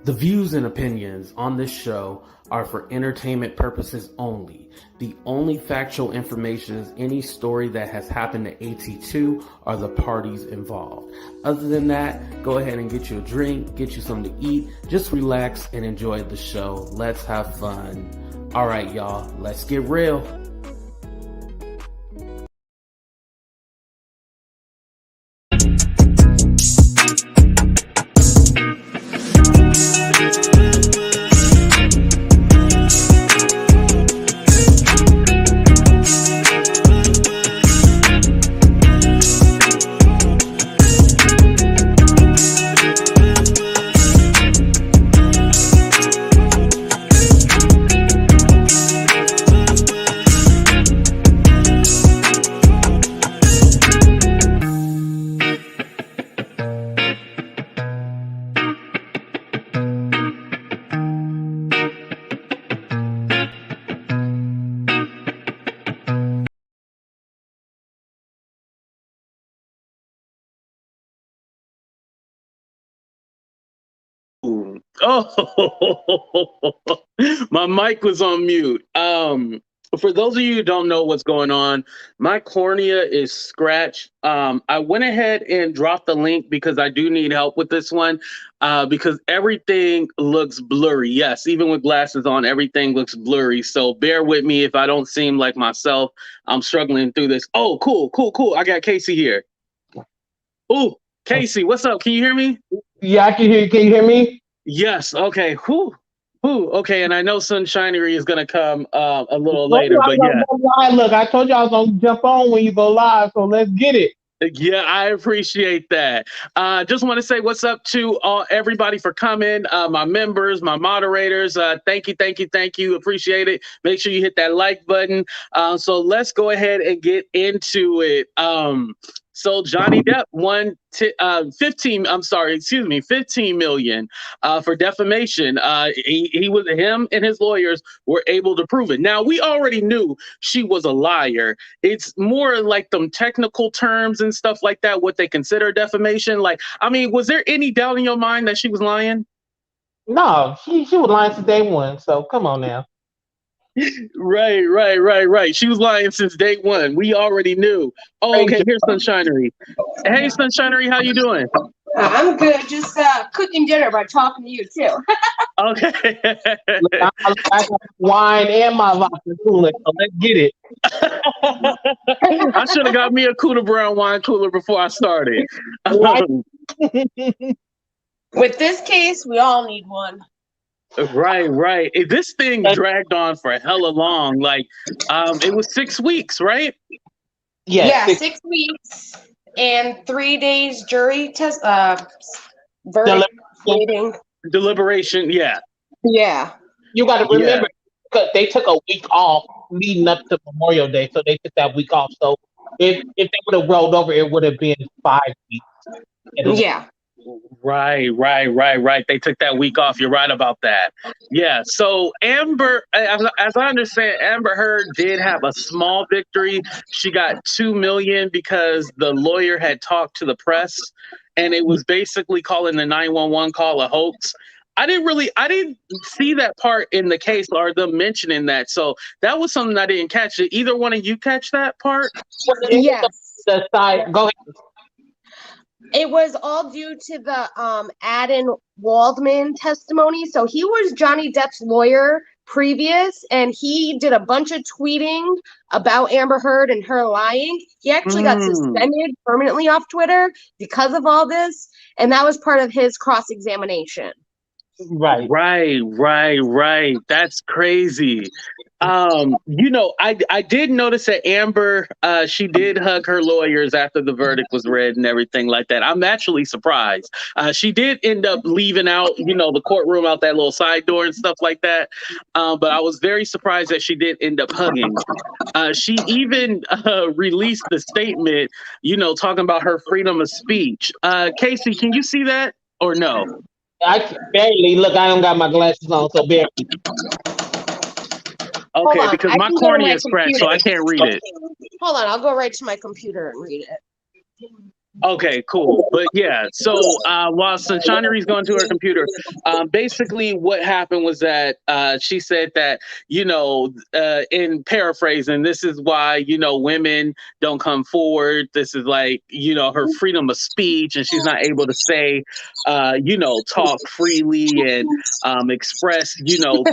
The views and opinions on this show are for entertainment purposes only. The only factual information is any story that has happened to AT2 or the parties involved. Other than that, go ahead and get you a drink, get you something to eat, just relax and enjoy the show. Let's have fun. All right, y'all, let's get real. Oh, my mic was on mute. For those of you who don't know what's going on, my cornea is scratched. I went ahead and dropped the link because I do need help with this one, because everything looks blurry. Yes, even with glasses on, everything looks blurry. So bear with me if I don't seem like myself. I'm struggling through this. Oh, cool. I got Casey here. Ooh, Casey, what's up? Can you hear me? Yeah, I can hear you. Can you hear me? Yes. Okay. Whew. Okay. And I know Sunshinery is going to come a little later, but yeah. Look, I told you I was going to jump on when you go live, so let's get it. Yeah, I appreciate that. Just want to say what's up to everybody for coming. My members, my moderators. Thank you. Appreciate it. Make sure you hit that like button. So let's go ahead and get into it. So Johnny Depp won 15 million for defamation. Him and his lawyers were able to prove it. Now, we already knew she was a liar. It's more like them technical terms and stuff like that, what they consider defamation. Like, I mean, was there any doubt in your mind that she was lying? No, she was lying since day one. So come on now. Right. She was lying since day one. We already knew. Oh, okay. Here's Sunshinery. Hey, Sunshinery, how you doing? I'm good. Just cooking dinner by talking to you too. Okay. I got wine and my vodka cooler, so let's get it. I should have got me a Cooler Brown wine cooler before I started. With this case, we all need one. Right. This thing dragged on for hella long. Like, it was 6 weeks, right? Yeah, 6 weeks and 3 days jury test. Verdict waiting. Deliberation. Yeah. You got to remember because they took a week off leading up to Memorial Day, so they took that week off. So if they would have rolled over, it would have been 5 weeks. Yeah. Right. They took that week off. You're right about that. Yeah. So Amber, as I understand, Amber Heard did have a small victory. She got 2 million because the lawyer had talked to the press, and it was basically calling the 911 call a hoax. I didn't see that part in the case or them mentioning that. So that was something I didn't catch. Did either one of you catch that part? Yes. Go ahead. It was all due to the Adam Waldman testimony. So he was Johnny Depp's lawyer previous, and he did a bunch of tweeting about Amber Heard and her lying. He actually got suspended permanently off Twitter because of all this, and that was part of his cross-examination. Right. That's crazy. I did notice that Amber, she did hug her lawyers after the verdict was read and everything like that. I'm actually surprised. She did end up leaving out, the courtroom out that little side door and stuff like that. But I was very surprised that she did end up hugging. She even released the statement, talking about her freedom of speech. Casey, can you see that or no? I barely. Look, I don't got my glasses on, so barely. Okay, because my cornea is scratched, so I can't read it. Hold on, I'll go right to my computer and read it. Okay, cool. But yeah, so while Sanshani's going to her computer, basically what happened was that she said that, in paraphrasing, this is why, women don't come forward. This is like, her freedom of speech, and she's not able to say, talk freely and express,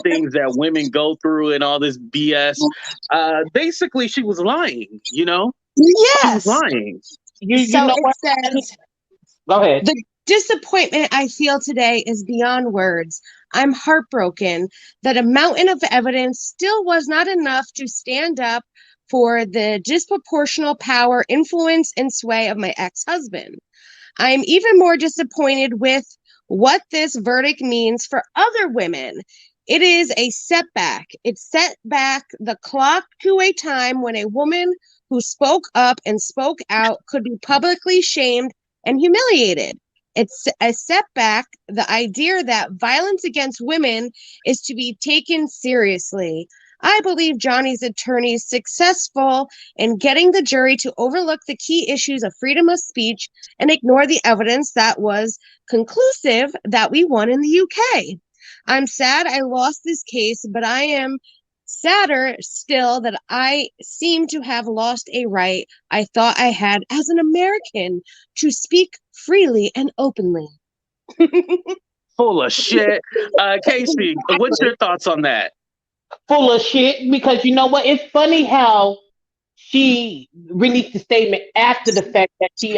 things that women go through and all this BS. Basically, she was lying, She was Yes. lying. You know what? Says, Go ahead. the disappointment I feel today is beyond words. I'm heartbroken that a mountain of evidence still was not enough to stand up for the disproportional power, influence, and sway of my ex-husband. I am even more disappointed with what this verdict means for other women. It is a setback. It set back the clock to a time when a woman who spoke up and spoke out could be publicly shamed and humiliated. It's a setback, the idea that violence against women is to be taken seriously. I believe Johnny's attorney is successful in getting the jury to overlook the key issues of freedom of speech and ignore the evidence that was conclusive that we won in the UK. I'm sad I lost this case, but I am sadder still that I seem to have lost a right I thought I had as an American to speak freely and openly. Full of shit. Casey, what's your thoughts on that? Full of shit, because you know what? It's funny how she released a statement after the fact that she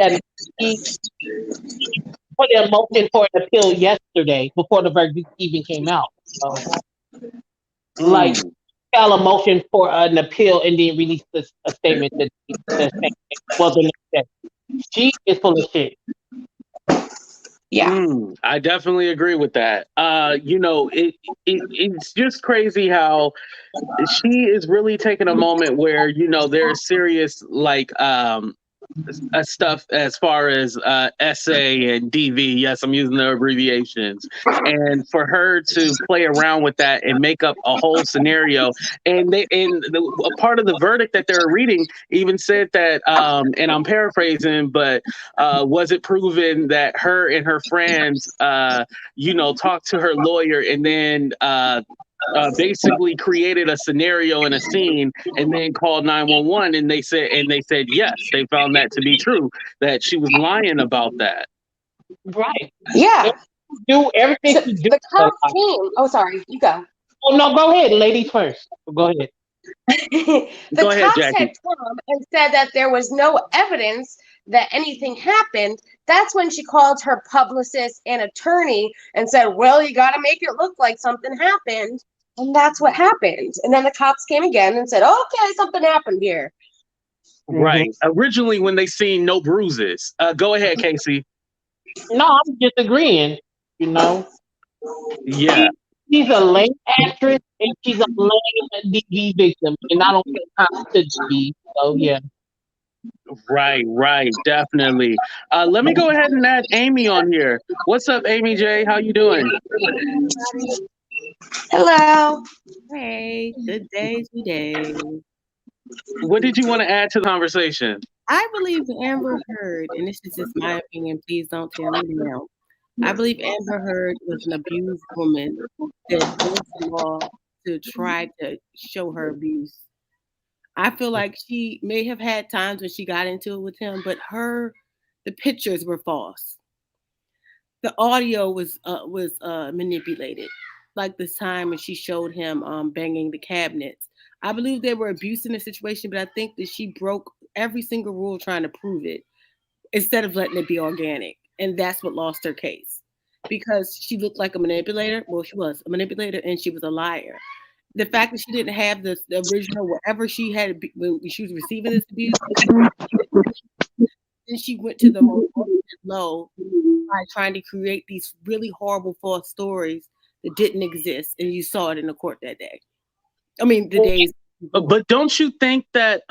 put a motion for an appeal yesterday before the verdict even came out. So, like, file a motion for an appeal and then release a statement that wasn't accepted. She is full of shit. Yeah. I definitely agree with that. It's just crazy how she is really taking a moment where, there's serious, like, stuff as far as SA and DV. Yes, I'm using the abbreviations. And for her to play around with that and make up a whole scenario, and a part of the verdict that they're reading even said that, and I'm paraphrasing, but was it proven that her and her friends, talked to her lawyer and then basically created a scenario and a scene and then called 911, and they said yes, they found that to be true, that she was lying about that. Right. Yeah. Do everything So she do. the cops came. Oh, sorry. You go. Oh no, go ahead, ladies first. Go ahead. The Go ahead, cops Jackie. had come and said that there was no evidence that anything happened. That's when she called her publicist and attorney and said, well, you got to make it look like something happened. And that's what happened. And then the cops came again and said, okay, something happened here. Right. Originally, when they seen no bruises. Go ahead, Casey. No, I'm just agreeing. Yeah. She's a lame actress and she's a lame DV victim, and I don't think I'm to DV. So yeah. Right, definitely. Let me go ahead and add Amy on here. What's up, Amy J? How you doing? Hello. Hey, good day today. What did you want to add to the conversation? I believe Amber Heard, and this is just my opinion, please don't tell me now. I believe Amber Heard was an abused woman that broke the law to try to show her abuse. I feel like she may have had times when she got into it with him, but the pictures were false. The audio was manipulated, like this time when she showed him banging the cabinets. I believe they were abusing the situation, but I think that she broke every single rule trying to prove it instead of letting it be organic. And that's what lost her case, because she looked like a manipulator. Well, she was a manipulator and she was a liar. The fact that she didn't have the original, whatever she had when she was receiving this abuse, then she went to the most low by trying to create these really horrible false stories that didn't exist. And you saw it in the court that day. I mean, the days. But don't you think that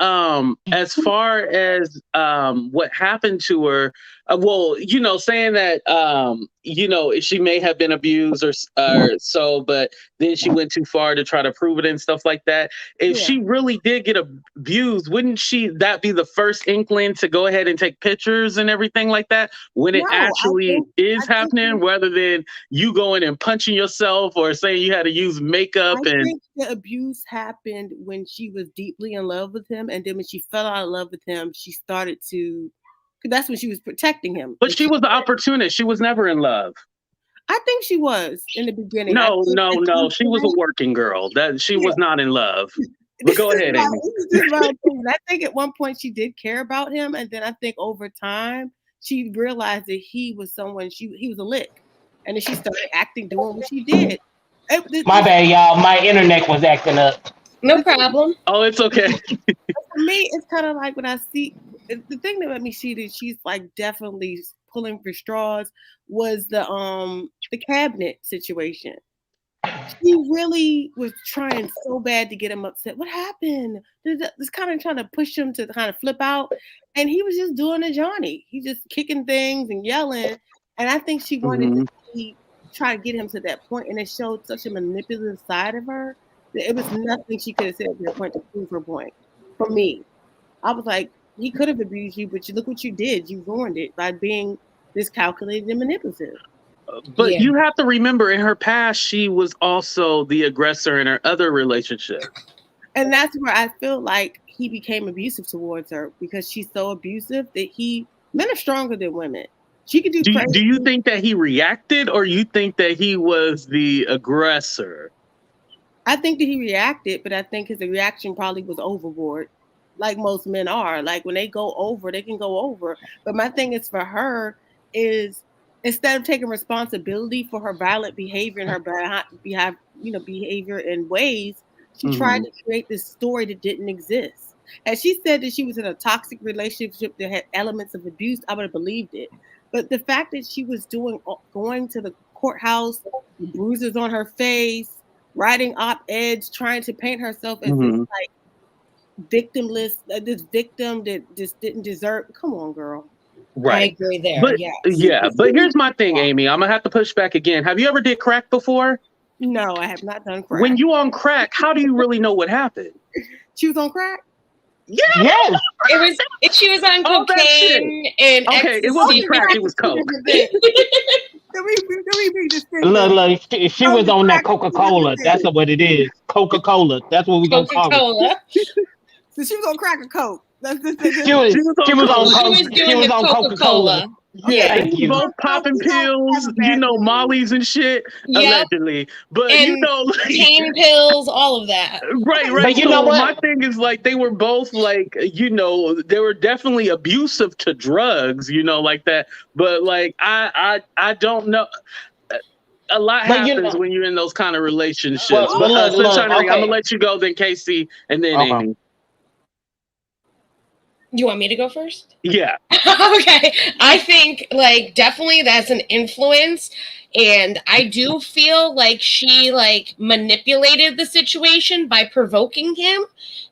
as far as what happened to her, Well, saying that, she may have been abused or so, but then she went too far to try to prove it and stuff like that. If she really did get abused, wouldn't that be the first inkling to go ahead and take pictures and everything like that when it actually is happening, rather than you going and punching yourself or saying you had to use makeup? I think the abuse happened when she was deeply in love with him, and then when she fell out of love with him, she started to. That's when she was protecting him. But she was the opportunist. She was never in love. I think she was in the beginning. No. She was a working girl. She was not in love. But go ahead, Amy. I think at one point she did care about him, and then I think over time she realized that he was someone he was a lick, and then she started doing what she did. My bad, y'all. My internet was acting up. No problem. Oh, it's okay. For me, it's kind of like when I see the thing that made me see that she's like definitely pulling for straws was the cabinet situation. She really was trying so bad to get him upset. What happened? This kind of trying to push him to kind of flip out, and he was just doing a Johnny. He just kicking things and yelling, and I think she wanted to try to get him to that point, and it showed such a manipulative side of her. It was nothing she could have said at that point to prove her point. For me, I was like, he could have abused you, but look what you did. You ruined it by being this calculated and manipulative. But you have to remember, in her past, she was also the aggressor in her other relationship. And that's where I feel like he became abusive towards her, because she's so abusive that men are stronger than women. She could do crazy. Do you think that he reacted, or you think that he was the aggressor? I think that he reacted, but I think his reaction probably was overboard, like most men are. Like when they go over, they can go over. But my thing is for her is, instead of taking responsibility for her violent behavior and her behavior and ways, she tried to create this story that didn't exist. And she said that she was in a toxic relationship that had elements of abuse, I would have believed it. But the fact that she was going to the courthouse, bruises on her face, writing op-eds, trying to paint herself as this like victimless, this victim that just didn't deserve. Come on, girl. Right. I agree there. But here's my thing, Amy. I'm gonna have to push back again. Have you ever did crack before? No, I have not done crack. When you on crack, how do you really know what happened? She was on crack? Yes. She was on cocaine and okay, it wasn't crack, it was coke. Look, she was on that Coca-Cola. That's what it is. Coca-Cola. That's what we're gonna call it. So she was on crack or coke. She was on Coca-Cola. Yeah, both popping pills, Mollies and shit, allegedly. But pain pills, all of that. Right. But you know what? My thing is, like, they were both like, they were definitely abusive to drugs, like that. But like, I don't know. A lot happens when you're in those kind of relationships. But Sunshine, I'm gonna let you go, then Casey, and then Amy. You want me to go first? Yeah. Okay. I think definitely that's an influence. And I do feel like she manipulated the situation by provoking him.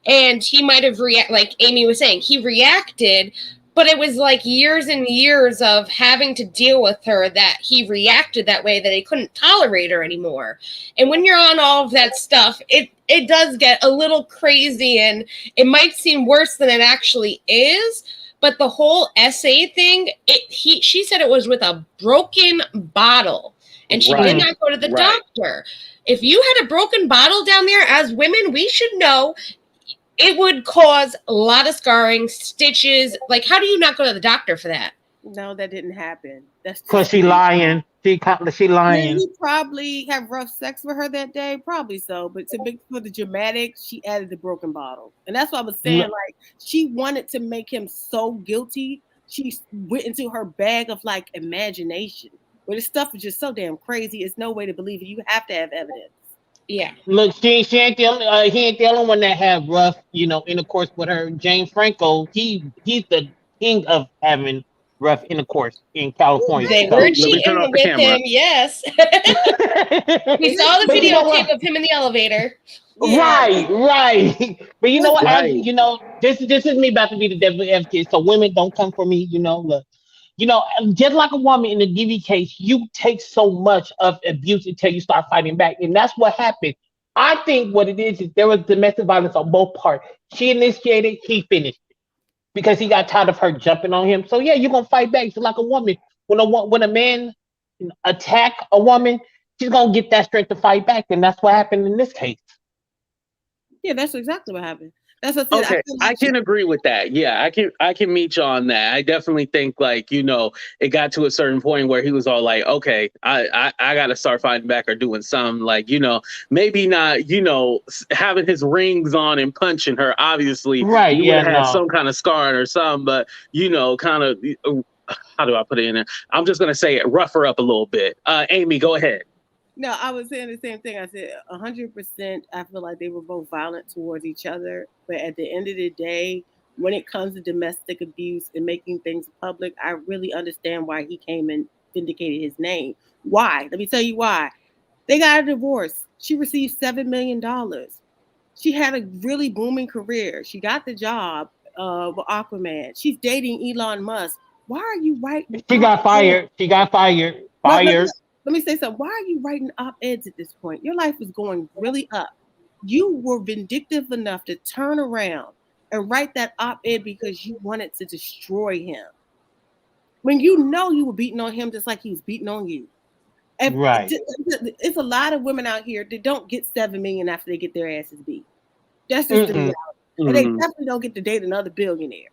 And he might have like Amy was saying, he reacted, but it was years and years of having to deal with her that he reacted that way, that he couldn't tolerate her anymore. And when you're on all of that stuff, it does get a little crazy, and it might seem worse than it actually is. But the whole essay thing, she said it was with a broken bottle, and she did not go to the doctor. If you had a broken bottle down there, as women, we should know it would cause a lot of scarring, stitches. How do you not go to the doctor for that? No, that didn't happen. That's because she lying. She lying. Did he probably have rough sex with her that day? Probably so. But for the dramatics, she added the broken bottle. And that's what I was saying. She wanted to make him so guilty. She went into her bag of imagination. But his stuff is just so damn crazy. It's no way to believe it. You have to have evidence. Yeah. Look, he ain't the only one that had rough, intercourse with her. James Franco, he's the king of having rough intercourse in California. They were cheating with him, yes. We saw the videotape of him in the elevator. Yeah. Right. But you know what? This is me about to be the devil advocate. So women, don't come for me. Look, just like a woman in the DV case, you take so much of abuse until you start fighting back. And that's what happened. I think what it is there was domestic violence on both parts. She initiated, he finished it because he got tired of her jumping on him. So yeah, you're gonna fight back. So like a woman, when a man attack a woman, she's gonna get that strength to fight back, and that's what happened in this case. Yeah, that's exactly what happened. That's what I said. Okay, I can agree with that. Yeah, I can meet you on that. I definitely think like, it got to a certain point where he was all like, okay, I gotta start fighting back or doing something like, maybe not, having his rings on and punching her. Obviously, Right? he would Yeah. have had No. some kind of scar or something, but kind of how do I put it in there? I'm just gonna say it, rough her up a little bit. Amy, go ahead. No, I was saying the same thing. I said 100%. I feel like they were both violent towards each other, but at the end of the day, when it comes to domestic abuse and making things public, I really understand why he came and vindicated his name. Why? Let me tell you why. They got a divorce. She received $7 million. She had a really booming career. She got the job with Aquaman. She's dating Elon Musk. Why are you writing? She got fired. She got fired. Let me say something. Why are you writing op-eds at this point? Your life is going really up. You were vindictive enough to turn around and write that op-ed because you wanted to destroy him. When you know you were beating on him just like he was beating on you. And Right. It's a lot of women out here that don't get $7 million after they get their asses beat. That's just the reality. And they definitely don't get to date another billionaire.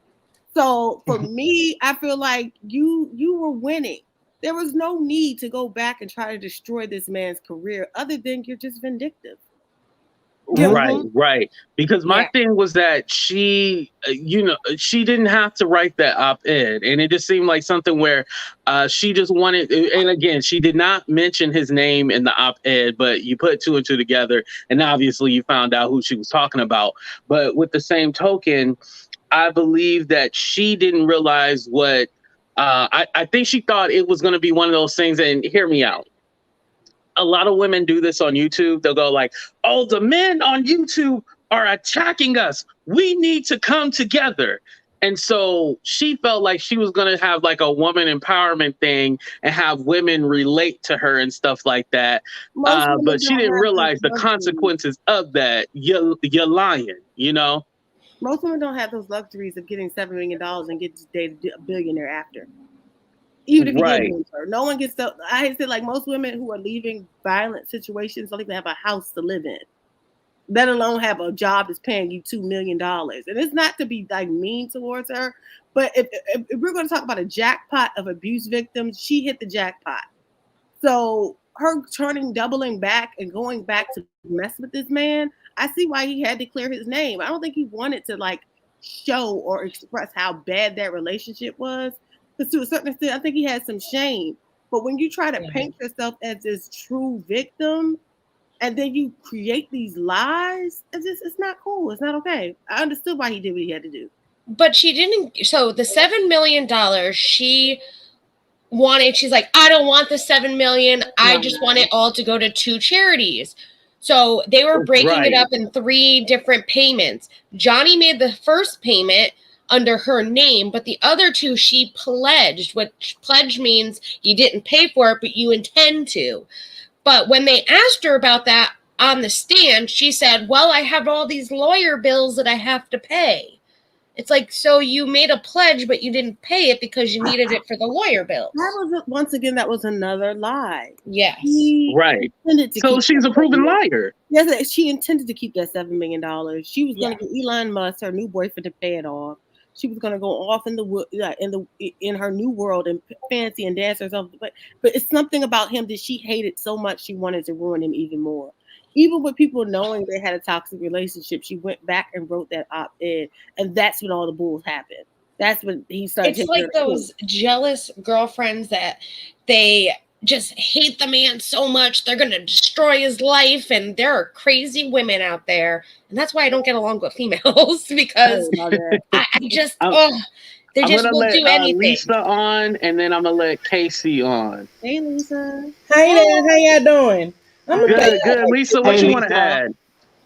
So for me, I feel like you were winning. There was no need to go back and try to destroy this man's career other than you're just vindictive. Right. Because my thing was that she, she didn't have to write that op-ed, and it just seemed like something where she just wanted. And again, she did not mention his name in the op-ed, but you put two and two together, and obviously you found out who she was talking about. But with the same token, I believe that she didn't realize what. I think she thought it was going to be one of those things. And hear me out. A lot of women do this on YouTube. They'll go like, oh, the men on YouTube are attacking us. We need to come together. And so she felt like she was going to have like a woman empowerment thing and have women relate to her and stuff like that. But she didn't realize the consequences of that. You're lying, Most women don't have those luxuries of getting $7 million and get to date a billionaire after. Even if you get her, no one gets so. I said like most women who are leaving violent situations don't even have a house to live in, let alone have a job that's paying you $2 million. And it's not to be like mean towards her, but if we're going to talk about a jackpot of abuse victims, she hit the jackpot. So her doubling back and going back to mess with this man, I see why he had to clear his name. I don't think he wanted to like show or express how bad that relationship was. Because to a certain extent, I think he had some shame. But when you try to paint yourself as this true victim, and then you create these lies, it's not cool. It's not okay. I understood why he did what he had to do. But she didn't. So the $7 million she wanted, she's like, I don't want the $7 million. I just want it all to go to 2 charities. So they were breaking it up in 3 different payments. Johnny made the first payment under her name, but the other 2 she pledged, which pledge means you didn't pay for it, but you intend to. But when they asked her about that on the stand, she said, well, I have all these lawyer bills that I have to pay. It's like, so you made a pledge, but you didn't pay it because you needed it for the lawyer bills. That was another lie. Yes. So she's a proven liar. Yes, she intended to keep that $7 million. She was going to get Elon Musk, her new boyfriend, to pay it off. She was going to go off in her new world and fancy and dance herself. But it's something about him that she hated so much she wanted to ruin him even more. Even with people knowing they had a toxic relationship, she went back and wrote that op-ed, and that's when all the bulls happened. That's when he started. It's like those jealous girlfriends that they just hate the man so much they're going to destroy his life, and there are crazy women out there, and that's why I don't get along with females because I just they just will do anything. Lisa on, and then I'm gonna let Casey on. Hey, Lisa. Hey there, how y'all doing? Good. Lisa, what you want to add?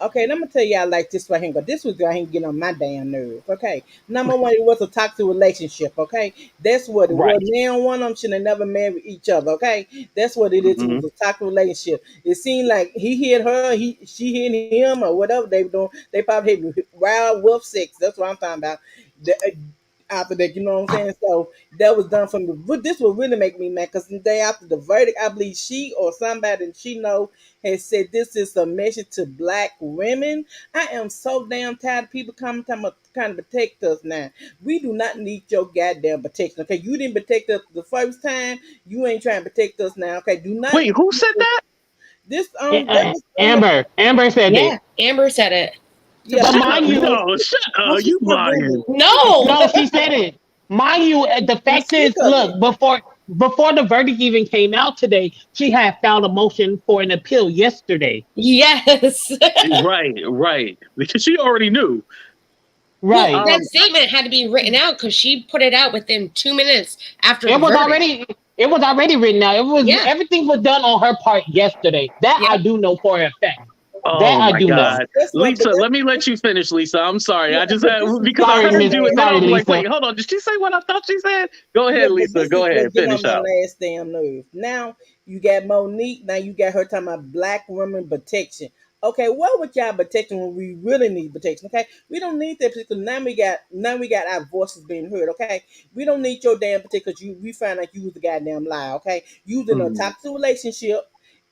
Okay, let me tell y'all like this right here. But this was right here getting on my damn nerves. Okay, number one, it was a toxic relationship. Okay, that's what it was. Right. Man, one of them should have never married each other. Okay, that's what it is. It Hmm. was a toxic relationship. It seemed like he hit her, she hit him, or whatever they were doing. They probably hit wild wolf sex. That's what I'm talking about. After that, you know what I'm saying? So that was done from the. But this will really make me mad because the day after the verdict, I believe she or somebody that she know has said this is a message to black women. I am so damn tired of people coming to kind of protect us now. We do not need your goddamn protection. Okay, you didn't protect us the first time. You ain't trying to protect us now. Okay, do not. Wait, who said that? This that was Amber said Yeah, it. Amber said it. To yeah. But black mind women. you, No, shut no, up. she You said lying. it. No. No, she said it. Mind you, the Now fact speak is, of it. look, before the verdict even came out today, she had filed a motion for an appeal yesterday. Yes. Right, right. Because she already knew. Well, Right. that Um, statement had to be written out because she put it out within 2 minutes after It the was verdict. already it was already written out. It was Yeah. everything was done on her part yesterday. That I Yep. do know for a fact. That oh I my do know. God. That's what. But Lisa, let me let you finish, Lisa. I'm sorry. yeah, I just but had this is because what I Sorry, get on heard Miss. you and my then I Sorry, was like, Lisa. wait, hold on. Did she say what I thought she said? Go yeah, ahead, but Lisa. this Go is ahead. what get on Finish my out. last damn nerve. Now you got Monique. Now you got her talking about black women protection. Okay, what would y'all protection when we really need protection? Okay, we don't need that because now we got our voices being heard. Okay, we don't need your damn protection because we find out you was the goddamn lie. Okay, you was in a Mm, toxic relationship,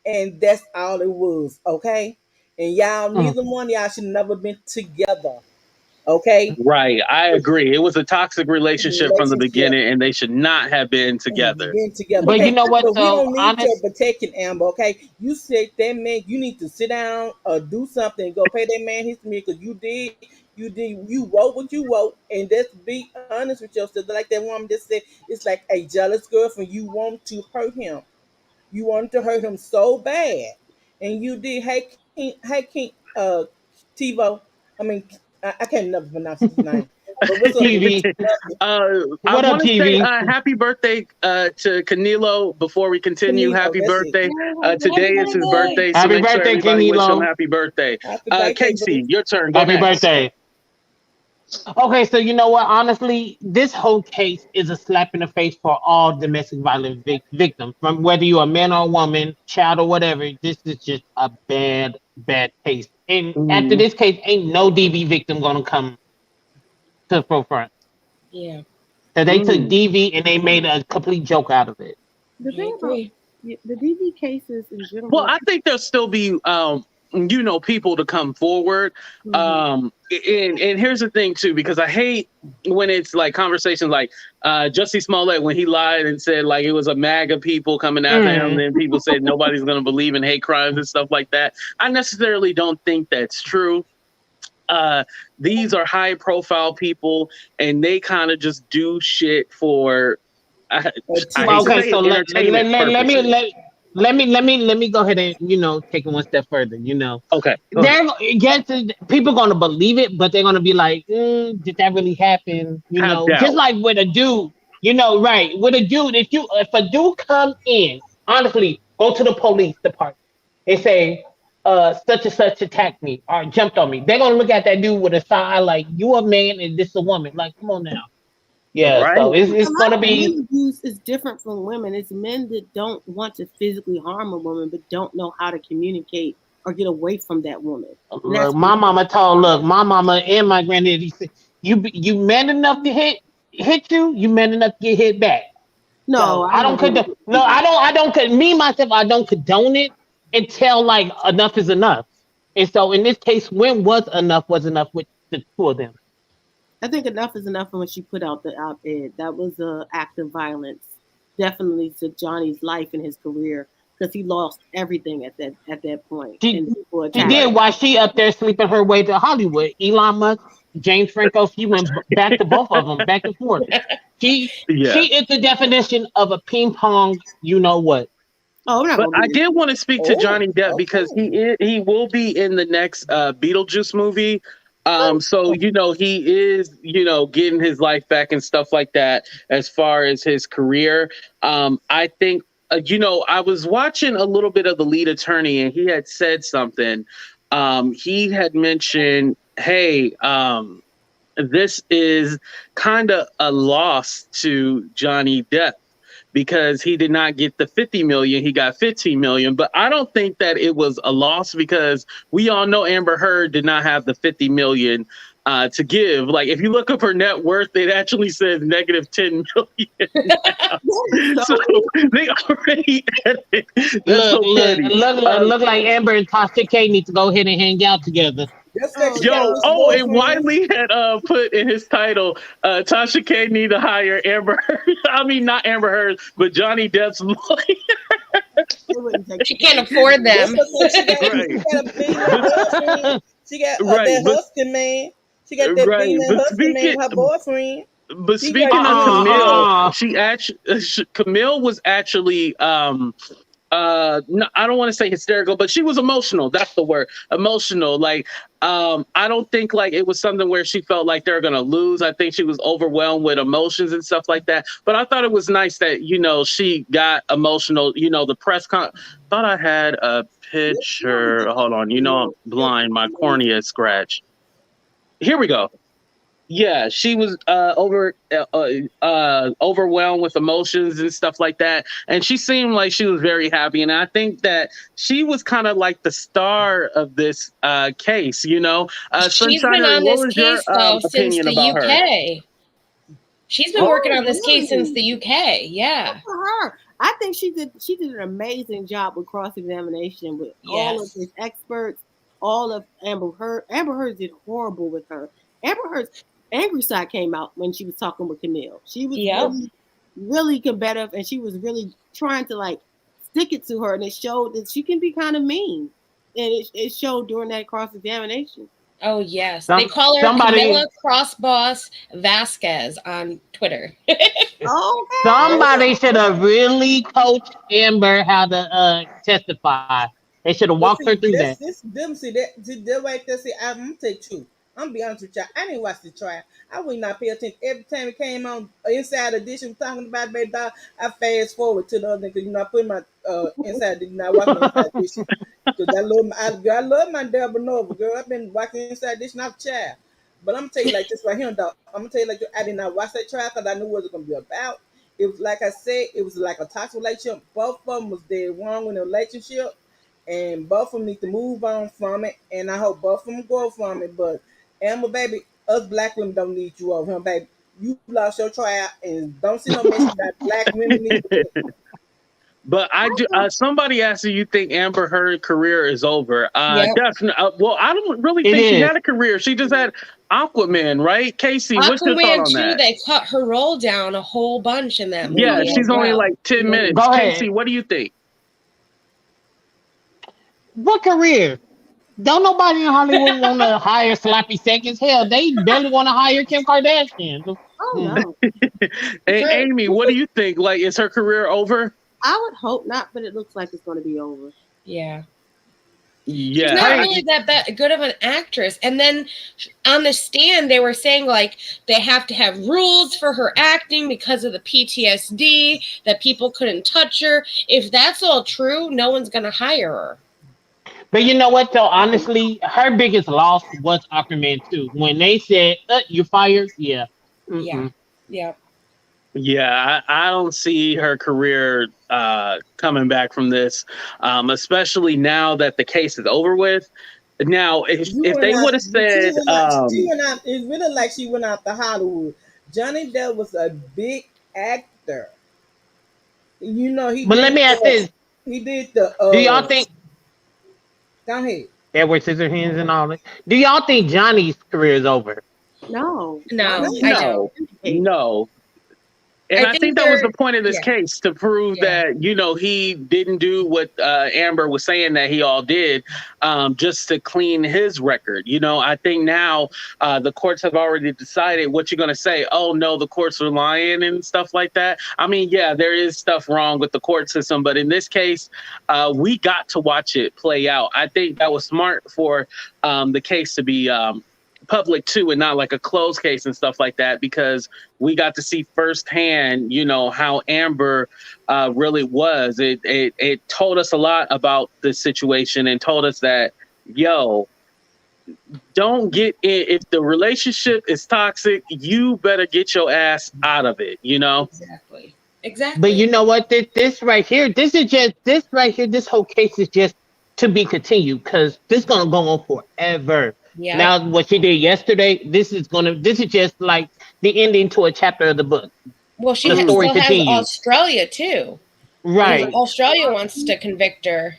and that's all it was. Okay, and y'all Mm. neither one of y'all should never been together. Okay, right. I agree. It was a toxic relationship from the relationship. beginning and they should not have been together. Been together. But you Okay. know what But we though? don't need your Honest. protection, Amber. Okay. You said that man, you need to sit down or do something. Go pay that man his meal because you wrote what you wrote, and let's be honest with yourself. Like that woman just said, it's like a jealous girlfriend. You want to hurt him. You wanted to hurt him so bad, and you did. Hey, King, Tivo. I mean, I can't never pronounce his name. But what's up, King? TV. uh, I What up, want to say TV? happy birthday to Canelo before we continue. Camilo, Happy that's it. birthday. Happy Today is his birthday. birthday, so Happy make sure birthday, everybody wish him Kenilo. happy birthday. Happy birthday, Casey, boo. your turn. Go Happy next. birthday. Okay, so you know what? Honestly, this whole case is a slap in the face for all domestic violence victims, from whether you're a man or a woman, child or whatever. This is just a bad, bad case. And after Mm, this case, ain't no DV victim gonna come to the forefront. Yeah, So they took mm. DV and they made a complete joke out of it. The I thing about agree. the DV cases in Well, general. I think there'll still be people to come forward. Mhm. And here's the thing too, because I hate when it's like conversations like Jussie Smollett when he lied and said like it was a MAGA people coming after him, Mm. then people said nobody's gonna believe in hate crimes and stuff like that. I necessarily don't think that's true. uh these are high profile people and they kind of just do shit for I, I hate to Okay, say so it, entertainment purposes. let me go ahead and take it one step further. Okay, go ahead. They're yes, people gonna believe it, but they're gonna be like, did that really happen? Have Just doubt. like with a dude, right? With a dude, if a dude come in, honestly, go to the police department and say, such and such attacked me or jumped on me, they're gonna look at that dude with a side eye like, you a man and this a woman. Like, come on now. Yeah, Right. so A it's lot gonna of be. men abuse is different from women. It's men that don't want to physically harm a woman, but don't know how to communicate or get away from that woman, and that's Look, my mama told. Look, my mama and my granddaddy said, you man enough to hit you. You man enough to get hit back. no. So I I don't never. condone. No, me myself, I don't condone it until like enough is enough. And so in this case, when was enough with the two of them. I think enough is enough when she put out the op-ed. That was a act of violence, definitely to Johnny's life and his career because he lost everything at that point, She and people she attacked. Right. did while she up there sleeping her way to Hollywood. Elon Musk, James Franco, she went back to both of them, back and forth. Yeah. She is the definition of a ping pong. You know what? Oh, I'm not But gonna I be. did want to speak to Oh, Johnny Depp because okay. he will be in the next Beetlejuice movie. So he is getting his life back and stuff like that as far as his career. I think I was watching a little bit of the lead attorney and he had said something he had mentioned, hey, this is kind of a loss to Johnny Depp because he did not get the 50 million, he got 15 million. But I don't think that it was a loss because we all know Amber Heard did not have the 50 million to give. Like, if you look up her net worth, it actually says negative 10 million. So they already look like Amber and Tasha K need to go ahead and hang out together. And Wiley had put in his title, Tasha K need to hire Amber Heard. I mean, not Amber Heard, but Johnny Depp's lawyer. She can't afford them. She got that husky man. She got that husky man, her boyfriend. But speaking of Camille, Camille was actually no, I don't want to say hysterical, but she was emotional. That's the word, emotional. Like, I don't think like it was something where she felt like they're gonna lose. I think she was overwhelmed with emotions and stuff like that. But I thought it was nice that she got emotional. The press thought I had a picture. Hold on, I'm blind. My cornea is scratched. Here we go. Yeah, she was overwhelmed with emotions and stuff like that, and she seemed like she was very happy. And I think that she was kind of like the star of this case. She's been on this case though since the UK. She's been working on this case since the UK. Yeah. For her, I think she did an amazing job with cross-examination with all of his experts, all of Amber Heard. Amber Heard did horrible with her. Amber Heard's angry side came out when she was talking with Camille. She was really, really combative, and she was really trying to like stick it to her, and it showed that she can be kind of mean, and it showed during that cross-examination. Oh yes, they call her Camilla Crossboss Vasquez on Twitter. Somebody should have really coached Amber how to testify. They should have walked her through that. I'm gonna take two. I'm gonna be honest with y'all. I didn't watch the trial. I would not pay attention every time it came on Inside Edition talking about baby doll. I fast forward to the other because I put my Inside Edition. I watch Inside Edition because I love my Deborah Nova girl. I've been watching Inside Edition. I'm a child, but I'm gonna tell you like this right here, dog. I'm gonna tell you like this. I did not watch that trial because I knew what it was gonna be about. It was like I said, it was like a toxic relationship. Both of them was dead wrong in the relationship, and both of them need to move on from it. And I hope both of them go from it, but. Amber, baby, us black women don't need you over him, baby. You lost your trial, and don't see no mention that black women need you. But I do. Somebody asked, "Do you think Amber Heard's career is over?" Definitely. Well, I don't really think she had a career. She just had Aquaman, right? Casey, what's your thought on that? They cut her role down a whole bunch in that movie. Yeah, she's only like 10 minutes. Casey, what do you think? What career? Don't nobody in Hollywood want to hire sloppy seconds. Hell, they barely want to hire Kim Kardashian. Oh no. Hey, Amy, what do you think? Like, is her career over? I would hope not, but it looks like it's going to be over. Yeah. Yeah. She's not really that good of an actress. And then on the stand, they were saying like they have to have rules for her acting because of the PTSD, that people couldn't touch her. If that's all true, no one's going to hire her. But you know what, though? Honestly, her biggest loss was Aquaman 2. When they said, you're fired, yeah. Mm-mm. Yeah. Yeah, I don't see her career coming back from this, especially now that the case is over with. Now, if they would have said... it's really like she went out to Hollywood. Johnny Depp was a big actor. But let me ask this. He did the... do y'all think... Go ahead. Edward Scissorhands and all that. Do y'all think Johnny's career is over? No. I don't. No. And I think that was the point of this case, to prove that, he didn't do what Amber was saying that he all did, just to clean his record. I think now the courts have already decided what you're going to say. Oh, no, the courts are lying and stuff like that. I mean, yeah, there is stuff wrong with the court system. But in this case, we got to watch it play out. I think that was smart for the case to be public too, and not like a closed case and stuff like that, because we got to see firsthand, how Amber really was. It told us a lot about the situation and told us that yo, don't get in. If the relationship is toxic, you better get your ass out of it. Exactly. Exactly. But you know what? This right here, this right here, this whole case is just to be continued because this gonna go on forever. Yeah. Now, what she did yesterday, this is just like the ending to a chapter of the book. Well, she The story still has continues. Australia too. Because Right. Australia wants to convict her.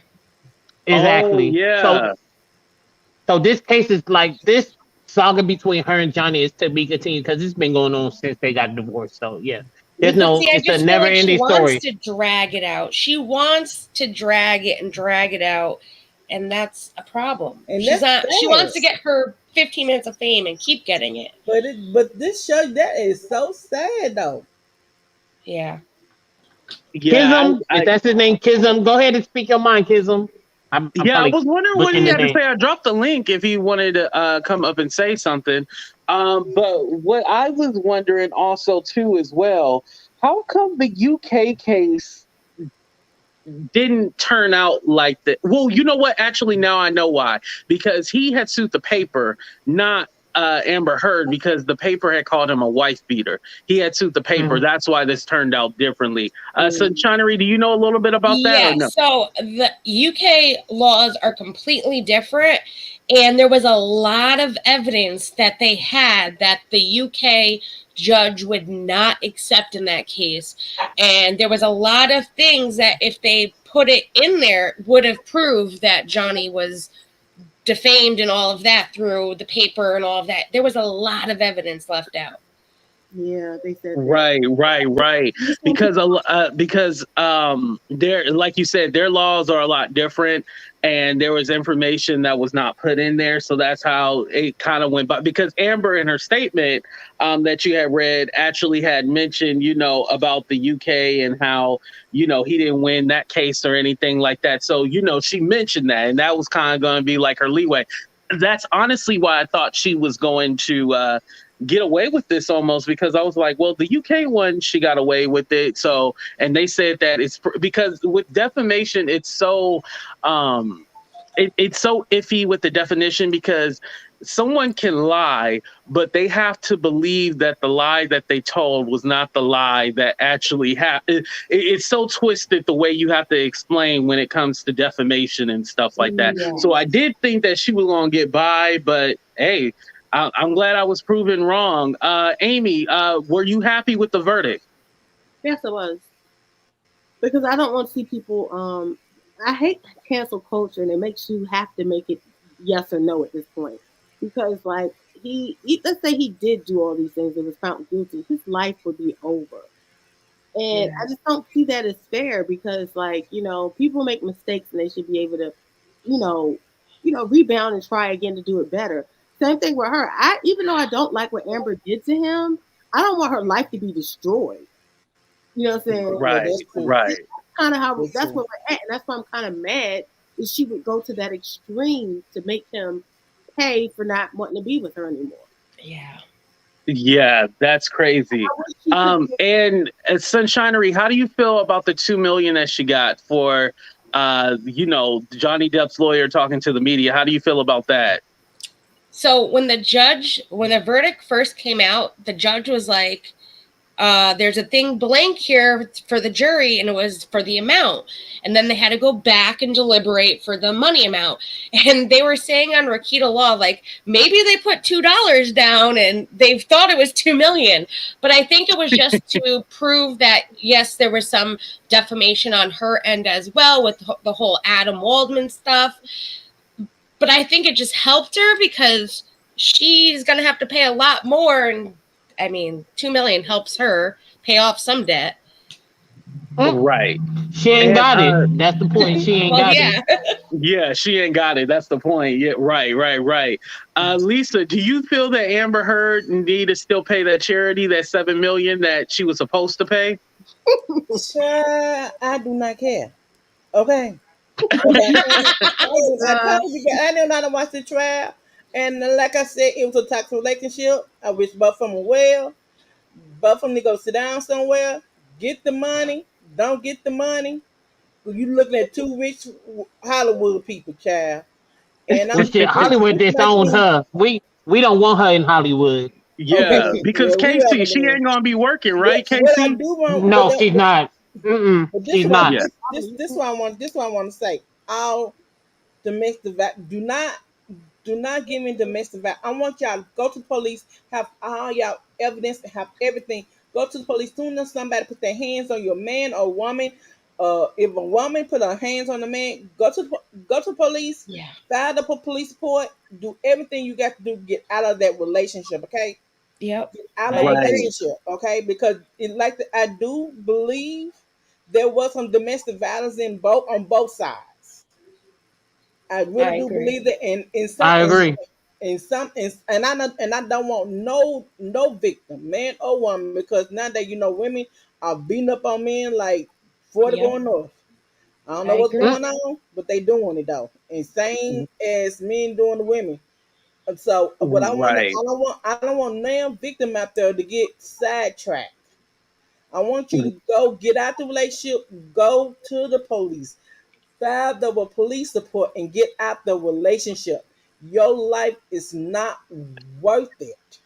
Oh Exactly. yeah. So this case is like this saga between her and Johnny is to be continued because it's been going on since they got divorced. So yeah, But see, I it's a just feel never like she ending wants story. to drag it out. She wants to drag it and drag it out, and that's a problem. And She's that's not. She wants to sad. get her 15 minutes of fame and keep getting it. But this show that is so sad though. Yeah. Yeah, Kism, if that's his name, Kism, go ahead and speak your mind, Kism. I'm yeah, I probably was wondering what butchering he his had to name. say. I dropped the link if he wanted to come up and say something. But what I was wondering also too as well, how come the UK case didn't turn out like that? Well, you know what? Actually, now I know why. Because he had sued the paper, not Amber Heard, because the paper had called him a wife beater. He had sued the paper. Mhm. That's why this turned out differently. So, Chanaри, do you know a little bit about that or Yeah, no? so the UK laws are completely different, and there was a lot of evidence that they had that the UK judge would not accept in that case. And there was a lot of things that if they put it in there would have proved that Johnny was defamed and all of that through the paper and all of that. There was a lot of evidence left out. Yeah, they said that. Right. Because their, like you said, their laws are a lot different, and there was information that was not put in there, so that's how it kind of went by. Because Amber, in her statement that you had read, actually had mentioned, about the UK and how he didn't win that case or anything like that. So she mentioned that, and that was kind of going to be like her leeway. That's honestly why I thought she was going to get away with this almost, because I was like, well, the UK one, she got away with it. So, and they said that it's because with defamation, it's so it's so iffy with the definition, because someone can lie, but they have to believe that the lie that they told was not the lie that actually happened. It's so twisted the way you have to explain when it comes to defamation and stuff like that. Yeah. So I did think that she was going to get by, but hey, I'm glad I was proven wrong. Amy, were you happy with the verdict? Yes, it was. Because I don't want to see people. I hate cancel culture, and it makes you have to make it yes or no at this point. Because like let's say he did do all these things and was found guilty, his life would be over. And I just don't see that as fair because, like, people make mistakes and they should be able to, you know, rebound and try again to do it better. Same thing with her. Even though I don't like what Amber did to him, I don't want her life to be destroyed. You know what I'm saying? Yeah, Right, that's true. right. Kind of how That's that's true. where we're at, and that's why I'm kind of mad that she would go to that extreme to make him pay for not wanting to be with her anymore. Yeah. Yeah, that's crazy. And Sunshinery, how do you feel about the 2 million that she got for Johnny Depp's lawyer talking to the media? How do you feel about that? So when the verdict first came out, the judge was like, there's a thing blank here for the jury, and it was for the amount. And then they had to go back and deliberate for the money amount. And they were saying on Rakita Law, like, maybe they put $2 down and they thought it was 2 million. But I think it was just to prove that, yes, there was some defamation on her end as well with the whole Adam Waldman stuff. But I think it just helped her because she's going to have to pay a lot more. And I mean, 2 million helps her pay off some debt. Right. She ain't got it. That's the point. She ain't got it. Yeah, she ain't got it. That's the point. Yeah, right. Lisa, do you feel that Amber Heard need to still pay that charity, that $7 million that she was supposed to pay? Child, I do not care. Okay. I told you, I did not watch the trial, and like I said, it was a toxic relationship. I wish both of them well. Both of them need to go sit down somewhere, get the money. Don't get the money. You looking at two rich Hollywood people, child. And Well, shit, Hollywood disowned her. We don't want her in Hollywood. Yeah, okay, because well, whoever Casey, she then. ain't gonna be working, right, What I Casey? do want, No, she's not. Mm-mm, but this she's what not. Yeah. this what I want. This what I want to say. All domestic do not give me domestic violence. I want y'all to go to the police, have all y'all evidence, have everything. Go to the police. Soon as somebody put their hands on your man or woman, if a woman put her hands on a man, go to the police, Yeah. file up a police report, do everything you got to do to get out of that relationship. Okay, Yep. get out of I the Right. agree. relationship. Okay, because I do believe there was some domestic violence on both sides. I really I do agree. believe that, in some, I agree. and I don't want no victim, man or woman, because now that women are beating up on men like 40 Yep. going north. I don't I know what's agree. Mm, going on, but they doing it though, and same as men doing the women. And so what Right. I don't want no victim out there to get sidetracked. I want you to go get out the relationship, go to the police, file the police report, and get out the relationship. Your life is not worth it.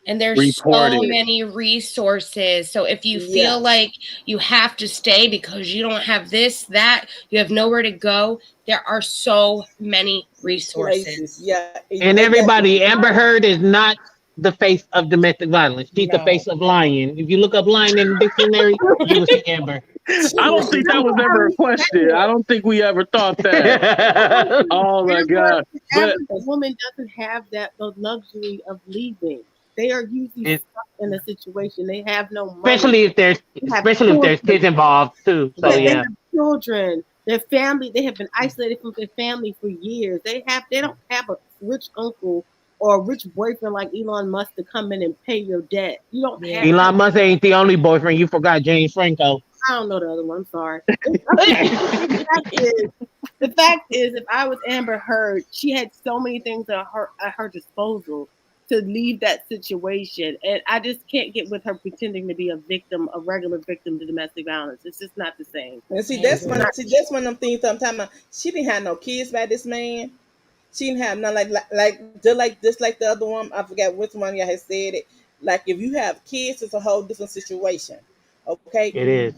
And there's Report so it. many resources. So if you feel Yes. like you have to stay because you don't have this, that, you have nowhere to go, there are so many Places. resources. Yeah. And They got everybody, Amber Heard is not the face of domestic violence. She's the No. face of lying. If you look up lying in the dictionary, you will see Amber. I don't think that was ever a question. I don't think we ever thought that. Oh my Amber, God. the But average woman doesn't have the luxury of leaving. They are usually It's- stuck in a situation. They have no money. especially if there's They have especially if there's children. kids involved too. So Yeah, they yeah. have children. Their family, they have been isolated from their family for years. They don't have a rich uncle or a rich boyfriend like Elon Musk to come in and pay your debt. You don't have Yeah. Elon Musk ain't the only boyfriend. You forgot James Franco. I don't know the other one. I'm sorry. The fact is, if I was Amber Heard, she had so many things at her disposal to leave that situation, and I just can't get with her pretending to be a victim, a regular victim to domestic violence. It's just not the same. and see I that's agree. one that's one of them things I'm talking about. She didn't have no kids by this man. She didn't have none just like the other one. I forgot which one y'all had said it. Like if you have kids, it's a whole different situation. Okay, It is.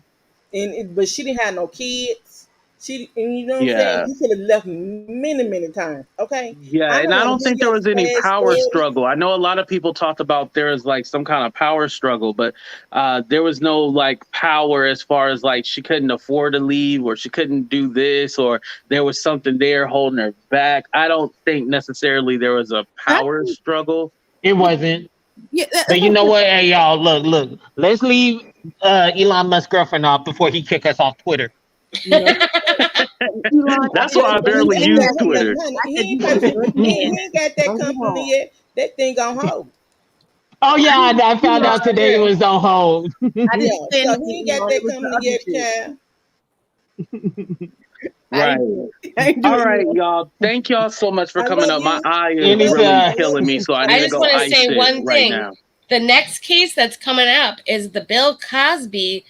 but she didn't have no kids. And you know what I'm saying? yeah. You could have left many times. Okay, Yeah, I and don't I want don't to hear think there your was any sad power story. struggle. I know a lot of people talked about there is like some kind of power struggle, but there was no like power as far as like she couldn't afford to leave or she couldn't do this or there was something there holding her back. I don't think necessarily there was a power That's, struggle. It wasn't. yeah, But you know what? Hey y'all, look. Let's leave Elon Musk's girlfriend off before he kick us off Twitter. you know, Elon, I That's said, why I But barely he ain't use got I Twitter. honey, said he ain't he's a probably, good man. he ain't got that Don't get me company wrong. yet. That thing on hold. Oh yeah, I found Elon, out today it was on hold. I Yeah, didn't say so he anything, ain't got Elon. It that was the company other yet, shit. child. I Right. didn't do it. I didn't do All it, right, Elon. y'all. Thank y'all so much for I coming love up. My you. eye I is love you. really Anytime. I love killing me, you. so I I need I to just love go want to you. ice say it one right thing. now. The next case that's coming up is the Bill Cosby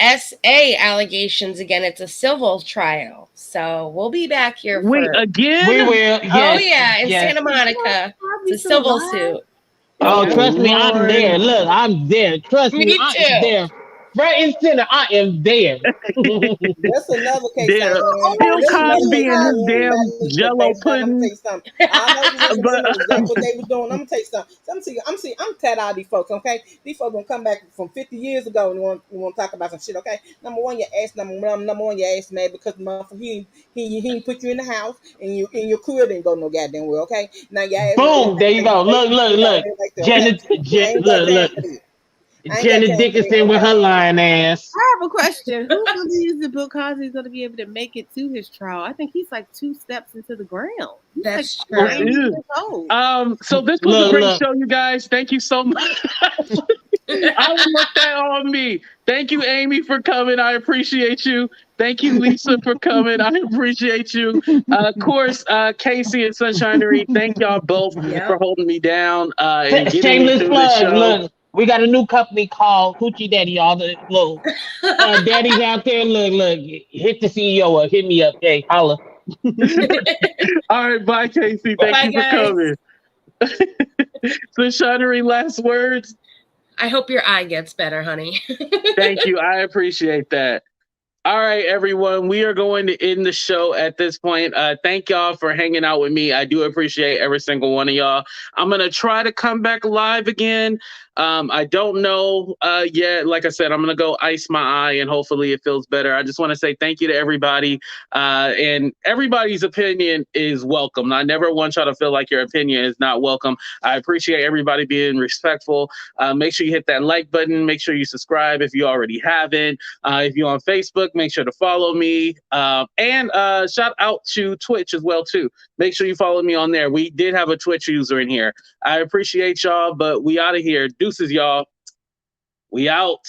SA allegations again. It's a civil trial. So we'll be back here Wait, for, We again? will. oh, Yes. yeah, in Yes. Santa Monica. Probably It's a still civil alive. suit. Oh, Oh Yep. trust me, I'm Lord. there. Look, I'm there. Trust me, Me I am too. there. Front and center, I am there. That's another case I There, ran. Bill That's another Cosby case I and his ran by damn Lisa, Jello baby. But I'm gonna tell pudding. you something. All those women But knew exactly what they was doing. I'm gonna tell you something. So I'm tired of all these folks. Okay, these folks gonna come back from 50 years ago and want to talk about some shit. Okay, number one, your ass number one, your ass mad because he ain't put you in the house and your career didn't go no goddamn well. Okay, now your ass Boom. There you go. Look, look, look. like that. Okay, Janet, I ain't got time look. for that. I ain't got Janet time for that. Dickinson with her Okay. lying ass. I have a question. Who believes that Bill Cosby is going to be able to make it to his trial? I think he's like 2 steps into the ground. He's like That's true. 90 years ew. old. So this was a Look, great look. show, you guys. Thank you so much. I don't want that on me. Thank you, Amy, for coming. I appreciate you. Thank you, Lisa, for coming. I appreciate you. Of course, Casey and Sunshinery, thank y'all both for Yep. holding me down and getting me Shameless through this plug. show. Look, we got a new company called Hoochie Daddy. All the little daddies out there. Look, hit the CEO up. Hit me up. Hey, holla. All right, bye, Casey. Bye, Thank you for coming. So, Shonnery, last words? I hope your eye gets better, honey. Thank you. I appreciate that. All right, everyone. We are going to end the show at this point. Thank y'all for hanging out with me. I do appreciate every single one of y'all. I'm going to try to come back live again. I don't know yet. Like I said, I'm going to go ice my eye and hopefully it feels better. I just want to say thank you to everybody. And everybody's opinion is welcome. I never want y'all to feel like your opinion is not welcome. I appreciate everybody being respectful. Make sure you hit that like button. Make sure you subscribe if you already haven't. If you're on Facebook, make sure to follow me. And shout out to Twitch as well, too. Make sure you follow me on there. We did have a Twitch user in here. I appreciate y'all, but we out of here. Deuces, y'all. We out.